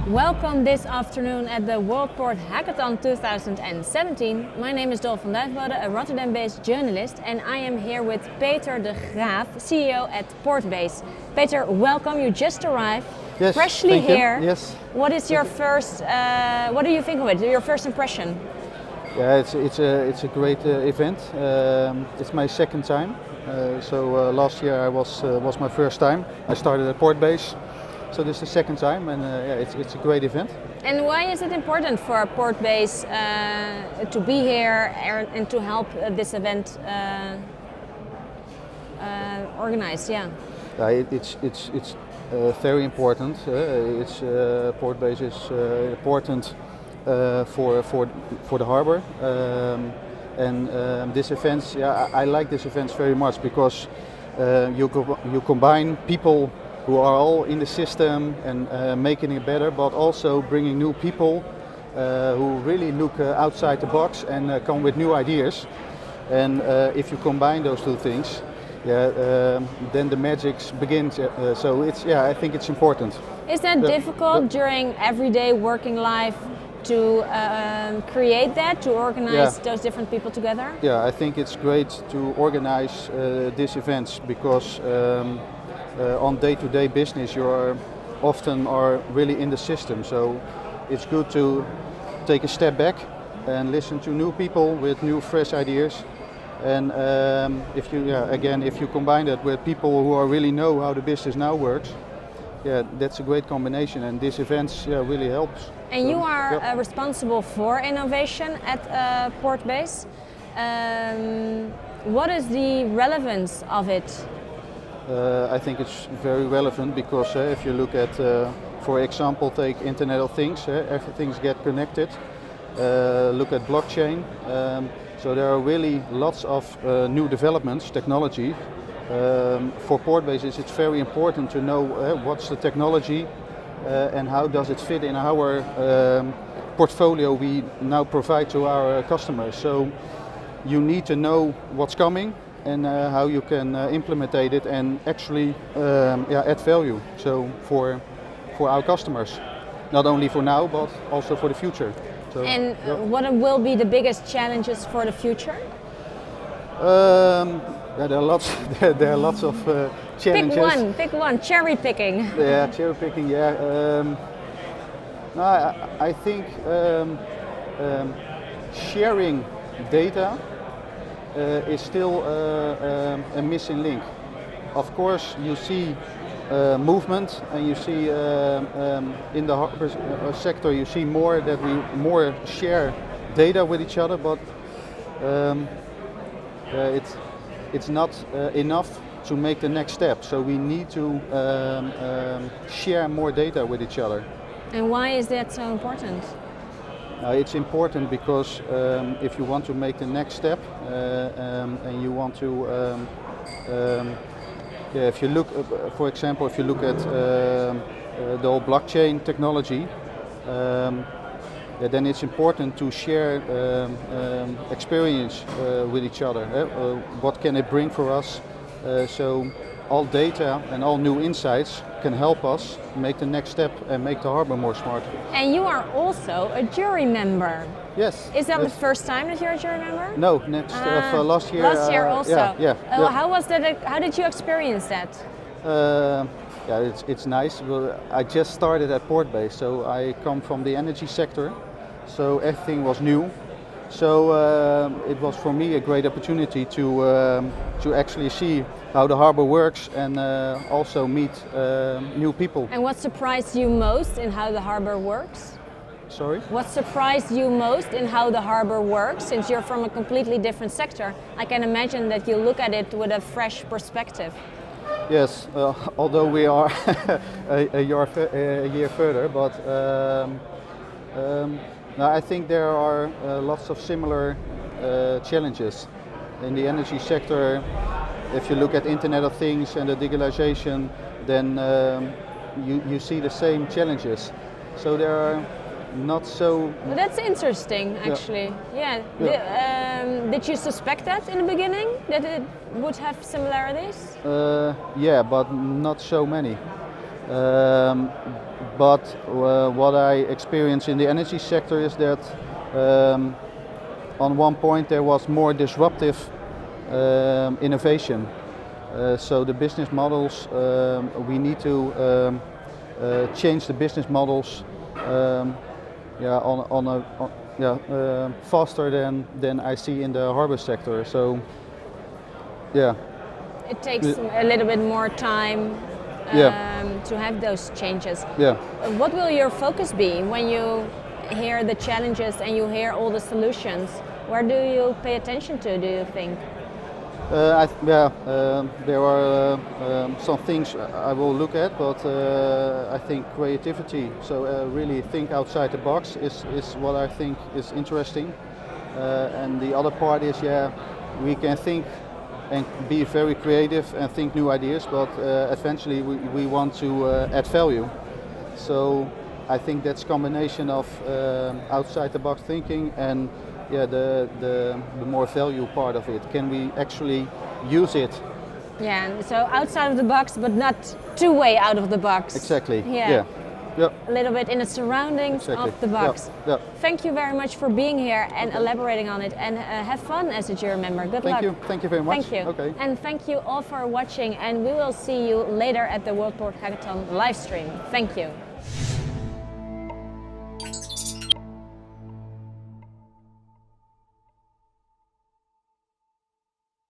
Welcome this afternoon at the World Port Hackathon 2017. My name is Dolf van Duijbode, a Rotterdam-based journalist, and I am here with Peter de Graaf, CEO at Portbase. Peter, welcome. You just arrived, Yes, freshly thank you. here. Yes. What is your first? What do you think of it? Your first impression? Yeah, it's a great event. It's my second time. Last year I was my first time. I started at Portbase, so this is the second time, and it's a great event. And why is it important for Portbase to be here and to help this event organized? Yeah. It's very important. Portbase is important for the harbor, this event. Yeah, I like this event very much because you combine people who are all in the system and making it better, but also bringing new people who really look outside the box and come with new ideas. And if you combine those two things, then the magic begins. I think it's important. Is that difficult during everyday working life to create that, to organize those different people together? Yeah, I think it's great to organize these events because on day-to-day business you are often really in the system. So it's good to take a step back and listen to new people with new fresh ideas. And if you combine that with people who really know how the business now works, that's a great combination, and this event really helps. And you are responsible for innovation at Portbase. What is the relevance of it? I think it's very relevant because if you look at, for example, take Internet of Things, everything's get connected. Look at blockchain. So there are really lots of new developments, technology. For Portbase, it's very important to know what's the technology and how does it fit in our portfolio we now provide to our customers. So you need to know what's coming and how you can implement it and actually add value. So for our customers, not only for now but also for the future. So, what will be the biggest challenges for the future? There are lots. There are lots of challenges. Pick one. Cherry picking. Yeah, cherry picking. Yeah. I think sharing data is still a missing link. Of course, you see movement, and you see in the harbor sector, you see more that we more share data with each other, but it's not enough to make the next step. So we need to share more data with each other. And why is that so important? It's important because if you want to make the next step and you want to, if you look, for example, if you look at the whole blockchain technology, then it's important to share experience with each other. What can it bring for us? So all data and all new insights can help us make the next step and make the harbor more smart. And you are also a jury member. Yes. Is that the first time that you're a jury member? No, last year. Last year also. Yeah. How was that? How did you experience that? It's nice. Well, I just started at Portbase, so I come from the energy sector, so everything was new. So it was for me a great opportunity to actually see how the harbor works and also meet new people. And what surprised you most in how the harbor works? Sorry? What surprised you most in how the harbor works? Since you're from a completely different sector, I can imagine that you look at it with a fresh perspective. Yes, although we are a year further, but I think there are lots of similar challenges. In the energy sector, if you look at Internet of Things and the digitalization, then you see the same challenges. So there are not so... Well, that's interesting, actually. Yeah. Did you suspect that in the beginning, that it would have similarities? Yeah, but not so many. But what I experience in the energy sector is that on one point there was more disruptive innovation. So the business models, we need to change the business models faster than I see in the harbor sector. So yeah. It takes a little bit more time to have those changes. Yeah. What will your focus be when you hear the challenges and you hear all the solutions? Where do you pay attention to, do you think? There are some things I will look at, but I think creativity, so really think outside the box is what I think is interesting. And the other part is, we can think and be very creative and think new ideas, but eventually we want to add value. So I think that's a combination of outside the box thinking and the more value part of it. Can we actually use it? Yeah, so outside of the box, but not too way out of the box. Exactly. Yeah. Yep. A little bit in the surroundings of the box. Yep. Thank you very much for being here and elaborating on it, and have fun as a jury member. Good luck. Thank you very much. Thank you. Okay. And thank you all for watching, and we will see you later at the World Port Hackathon live stream. Thank you.